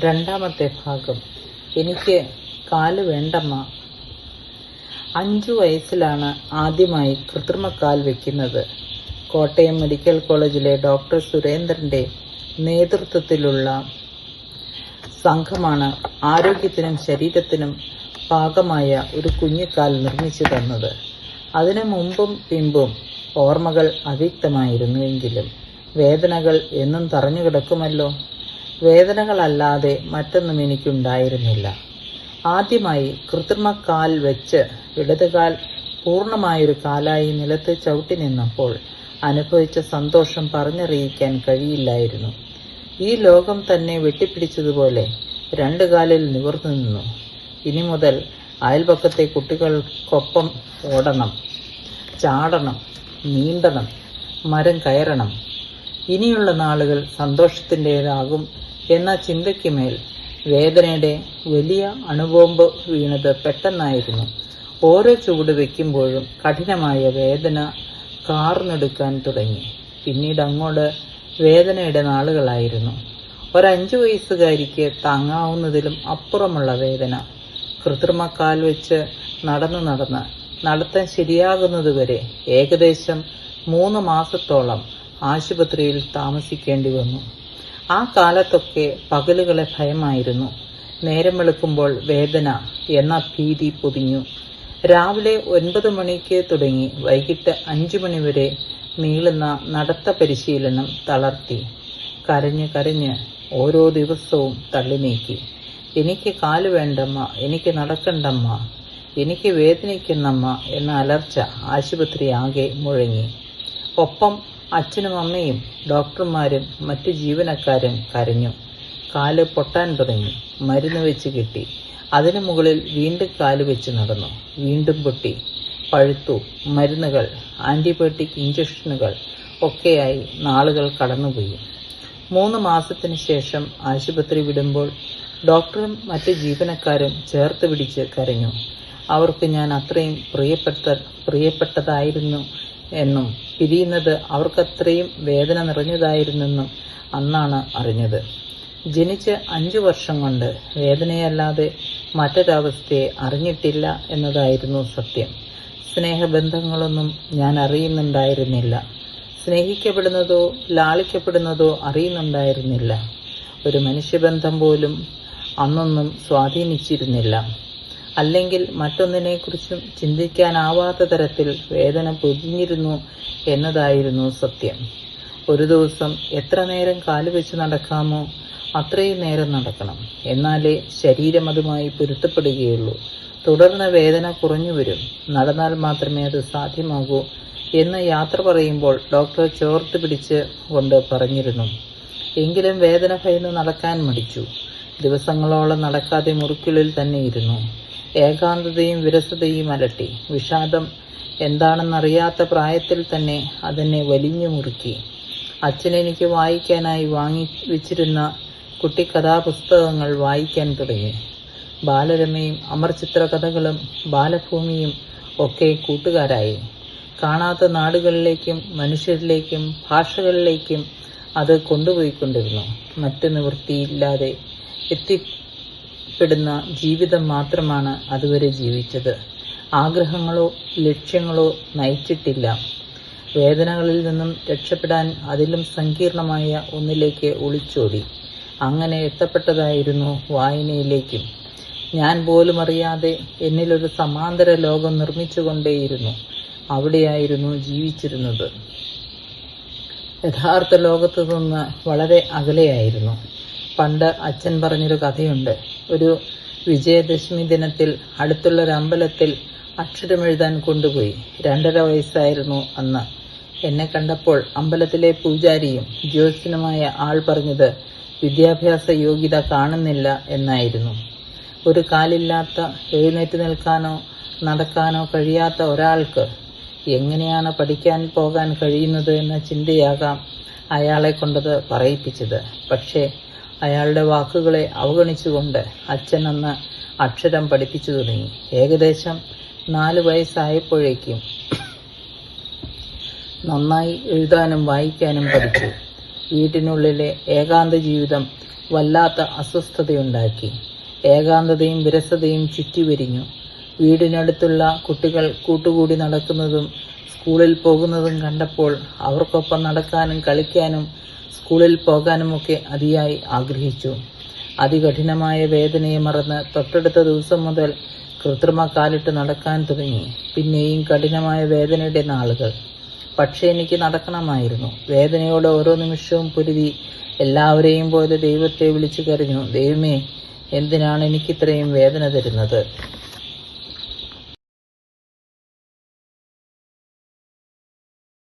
രണ്ടാമത്തെ ഭാഗം. എനിക്ക് കാല് വേണ്ടമ്മ. 5 വയസ്സിലാണ് ആദ്യമായി കൃത്രിമക്കാൽ വയ്ക്കുന്നത്. കോട്ടയം മെഡിക്കൽ കോളേജിലെ ഡോക്ടർ സുരേന്ദ്രന്റെ നേതൃത്വത്തിലുള്ള സംഘമാണ് ആരോഗ്യത്തിനും ശരീരത്തിനും പാകമായ ഒരു കുഞ്ഞിക്കാൽ നിർമ്മിച്ചു തന്നത്. അതിനു മുമ്പും പിമ്പും ഓർമ്മകൾ അവ്യക്തമായിരുന്നുവെങ്കിലും വേദനകൾ എന്നും തറഞ്ഞു കിടക്കുമല്ലോ. വേദനകളല്ലാതെ മറ്റൊന്നും എനിക്കുണ്ടായിരുന്നില്ല. ആദ്യമായി കൃത്രിമക്കാൽ വെച്ച് ഇടതുകാൽ പൂർണ്ണമായൊരു കാലായി നിലത്ത് ചവിട്ടി നിന്നപ്പോൾ അനുഭവിച്ച സന്തോഷം പറഞ്ഞറിയിക്കാൻ കഴിയില്ലായിരുന്നു. ഈ ലോകം തന്നെ വെട്ടിപ്പിടിച്ചതുപോലെ 2 കാലിൽ നിവർന്നു നിന്നു. ഇനി മുതൽ അയൽപക്കത്തെ കുട്ടികൾക്കൊപ്പം ഓടണം, ചാടണം, നീന്തണം, മരം കയറണം. ഇനിയുള്ള നാളുകൾ സന്തോഷത്തിൻ്റെതാകും എന്ന ചിന്തയ്ക്ക് മേൽ വേദനയുടെ വലിയ അണുബോംബ് വീണത് പെട്ടെന്നായിരുന്നു. ഓരോ ചുവട് വയ്ക്കുമ്പോഴും കഠിനമായ വേദന കാർന്നെടുക്കാൻ തുടങ്ങി. പിന്നീട് അങ്ങോട്ട് വേദനയുടെ നാളുകളായിരുന്നു. 5 വയസ്സുകാരിക്ക് താങ്ങാവുന്നതിലും അപ്പുറമുള്ള വേദന. കൃത്രിമക്കാൽ വെച്ച് നടന്ന് നടത്തം ശരിയാകുന്നതുവരെ ഏകദേശം 3 മാസത്തോളം ആശുപത്രിയിൽ താമസിക്കേണ്ടി വന്നു. ആ കാലത്തൊക്കെ പകലുകളെ ഭയമായിരുന്നു. നേരം വെളുക്കുമ്പോൾ വേദന എന്ന ഭീതി പൊതിഞ്ഞു. രാവിലെ 9 മണിക്ക് തുടങ്ങി വൈകിട്ട് 5 മണി വരെ നീളുന്ന നടത്ത പരിശീലനം തളർത്തി. കരഞ്ഞ് ഓരോ ദിവസവും തള്ളി നീക്കി. എനിക്ക് കാല് വേണ്ടമ്മ, എനിക്ക് നടക്കണ്ടമ്മ, എനിക്ക് വേദനിക്കുന്നമ്മ എന്ന അലർച്ച ആശുപത്രി ആകെ മുഴങ്ങി. ഒപ്പം അച്ഛനും അമ്മയും ഡോക്ടർമാരും മറ്റു ജീവനക്കാരും കരഞ്ഞു. കാല് പൊട്ടാൻ തുടങ്ങി. മരുന്ന് വെച്ച് കിട്ടി. അതിനു മുകളിൽ വീണ്ടും കാല് വെച്ച് നടന്നു. വീണ്ടും പൊട്ടി, പഴുത്തു. മരുന്നുകൾ, ആന്റിബയോട്ടിക് ഇഞ്ചക്ഷനുകൾ ഒക്കെയായി നാളുകൾ കടന്നുപോയി. 3 മാസത്തിന് ശേഷം ആശുപത്രി വിടുമ്പോൾ ഡോക്ടറും മറ്റ് ജീവനക്കാരും ചേർത്ത് പിടിച്ച് കരഞ്ഞു. അവർക്ക് ഞാൻ അത്രയും പ്രിയപ്പെട്ടതായിരുന്നു എന്നും പിരിയുന്നത് അവർക്കത്രയും വേദന നിറഞ്ഞതായിരുന്നെന്നും അന്നാണ് അറിഞ്ഞത്. ജനിച്ച് 5 വർഷം കൊണ്ട് വേദനയല്ലാതെ മറ്റൊരവസ്ഥയെ അറിഞ്ഞിട്ടില്ല എന്നതായിരുന്നു സത്യം. സ്നേഹബന്ധങ്ങളൊന്നും ഞാൻ അറിയുന്നുണ്ടായിരുന്നില്ല. സ്നേഹിക്കപ്പെടുന്നതോ ലാളിക്കപ്പെടുന്നതോ അറിയുന്നുണ്ടായിരുന്നില്ല. ഒരു മനുഷ്യബന്ധം പോലും അന്നൊന്നും സ്വാധീനിച്ചിരുന്നില്ല. അല്ലെങ്കിൽ മറ്റൊന്നിനെക്കുറിച്ചും ചിന്തിക്കാനാവാത്ത തരത്തിൽ വേദന പൊതിഞ്ഞിരുന്നു എന്നതായിരുന്നു സത്യം. ഒരു ദിവസം എത്ര നേരം കാലുവെച്ച് നടക്കാമോ അത്രയും നേരം നടക്കണം. എന്നാലേ ശരീരം അതുമായി പൊരുത്തപ്പെടുകയുള്ളൂ. തുടർന്ന് വേദന കുറഞ്ഞു വരും. നടന്നാൽ മാത്രമേ അത് സാധ്യമാകൂ എന്ന് യാത്ര പറയുമ്പോൾ ഡോക്ടർ ചോർത്ത് പിടിച്ച് കൊണ്ട് പറഞ്ഞിരുന്നു. എങ്കിലും വേദന ഭയന്ന് നടക്കാൻ മടിച്ചു. ദിവസങ്ങളോളം നടക്കാതെ മുറിക്കുള്ളിൽ തന്നെ ഇരുന്നു. ഏകാന്തതയും വിരസതയും അലട്ടി. വിഷാദം എന്താണെന്നറിയാത്ത പ്രായത്തിൽ തന്നെ അതെന്നെ വലിഞ്ഞു മുറുക്കി. അച്ഛനെനിക്ക് വായിക്കാനായി വാങ്ങി വെച്ചിരുന്ന കുട്ടിക്കഥാപുസ്തകങ്ങൾ വായിക്കാൻ തുടങ്ങി. ബാലരമയും അമർചിത്ര കഥകളും ബാലഭൂമിയും ഒക്കെ കൂട്ടുകാരായി. കാണാത്ത നാടുകളിലേക്കും മനുഷ്യരിലേക്കും ഭാഷകളിലേക്കും അത് കൊണ്ടുപോയിക്കൊണ്ടിരുന്നു. മറ്റു നിവൃത്തിയില്ലാതെ എത്തിപ്പെടുന്ന ജീവിതം മാത്രമാണ് അതുവരെ ജീവിച്ചത്. ആഗ്രഹങ്ങളോ ലക്ഷ്യങ്ങളോ നയിച്ചിട്ടില്ല. വേദനകളിൽ നിന്നും രക്ഷപ്പെടാൻ അതിലും സങ്കീർണമായ ഒന്നിലേക്ക് ഒളിച്ചോടി. അങ്ങനെ എത്തപ്പെട്ടതായിരുന്നു വായനയിലേക്കും. ഞാൻ പോലും അറിയാതെ എന്നിലൊരു സമാന്തര ലോകം നിർമ്മിച്ചുകൊണ്ടേയിരുന്നു. അവിടെയായിരുന്നു ജീവിച്ചിരുന്നത്. യഥാർത്ഥ ലോകത്തു നിന്ന് വളരെ അകലെയായിരുന്നു. പണ്ട് അച്ഛൻ പറഞ്ഞൊരു കഥയുണ്ട്. ഒരു വിജയദശമി ദിനത്തിൽ അടുത്തുള്ളൊരു അമ്പലത്തിൽ അക്ഷരമെഴുതാൻ കൊണ്ടുപോയി. 2.5 വയസ്സായിരുന്നു അന്ന്. എന്നെ കണ്ടപ്പോൾ അമ്പലത്തിലെ പൂജാരിയും ജ്യോത്സ്യനുമായ ആൾ പറഞ്ഞത് വിദ്യാഭ്യാസ യോഗ്യത കാണുന്നില്ല എന്നായിരുന്നു. ഒരു കാലില്ലാത്ത, എഴുന്നേറ്റ് നിൽക്കാനോ നടക്കാനോ കഴിയാത്ത ഒരാൾക്ക് എങ്ങനെയാണ് പഠിക്കാൻ പോകാൻ കഴിയുന്നത് എന്ന ചിന്തയാകാം അയാളെ കൊണ്ടത് പറയിപ്പിച്ചത്. പക്ഷേ അയാളുടെ വാക്കുകളെ അവഗണിച്ചുകൊണ്ട് അച്ഛൻ അന്ന് അക്ഷരം പഠിപ്പിച്ചു തുടങ്ങി. ഏകദേശം 4 വയസ്സായപ്പോഴേക്കും നന്നായി എഴുതാനും വായിക്കാനും പഠിച്ചു. വീട്ടിനുള്ളിലെ ഏകാന്ത ജീവിതം വല്ലാത്ത അസ്വസ്ഥതയുണ്ടാക്കി. ഏകാന്തതയും വിരസതയും ചുറ്റിവരിഞ്ഞു. വീടിനടുത്തുള്ള കുട്ടികൾ കൂട്ടുകൂടി നടക്കുന്നതും സ്കൂളിൽ പോകുന്നതും കണ്ടപ്പോൾ അവർക്കൊപ്പം നടക്കാനും കളിക്കാനും സ്കൂളിൽ പോകാനുമൊക്കെ അതിയായി ആഗ്രഹിച്ചു. അതികഠിനമായ വേദനയെ മറന്ന് തൊട്ടടുത്ത ദിവസം മുതൽ കൃത്രിമ കാലിട്ട് നടക്കാൻ തുടങ്ങി. പിന്നെയും കഠിനമായ വേദനയുടെ നാളുകൾ. പക്ഷേ എനിക്ക് നടക്കണമായിരുന്നു. വേദനയോടെ ഓരോ നിമിഷവും പൊരുതി എല്ലാവരെയും പോലെ ദൈവത്തെ വിളിച്ചു കരഞ്ഞു, ദൈവമേ, എന്തിനാണ് എനിക്കിത്രയും വേദന തരുന്നത്?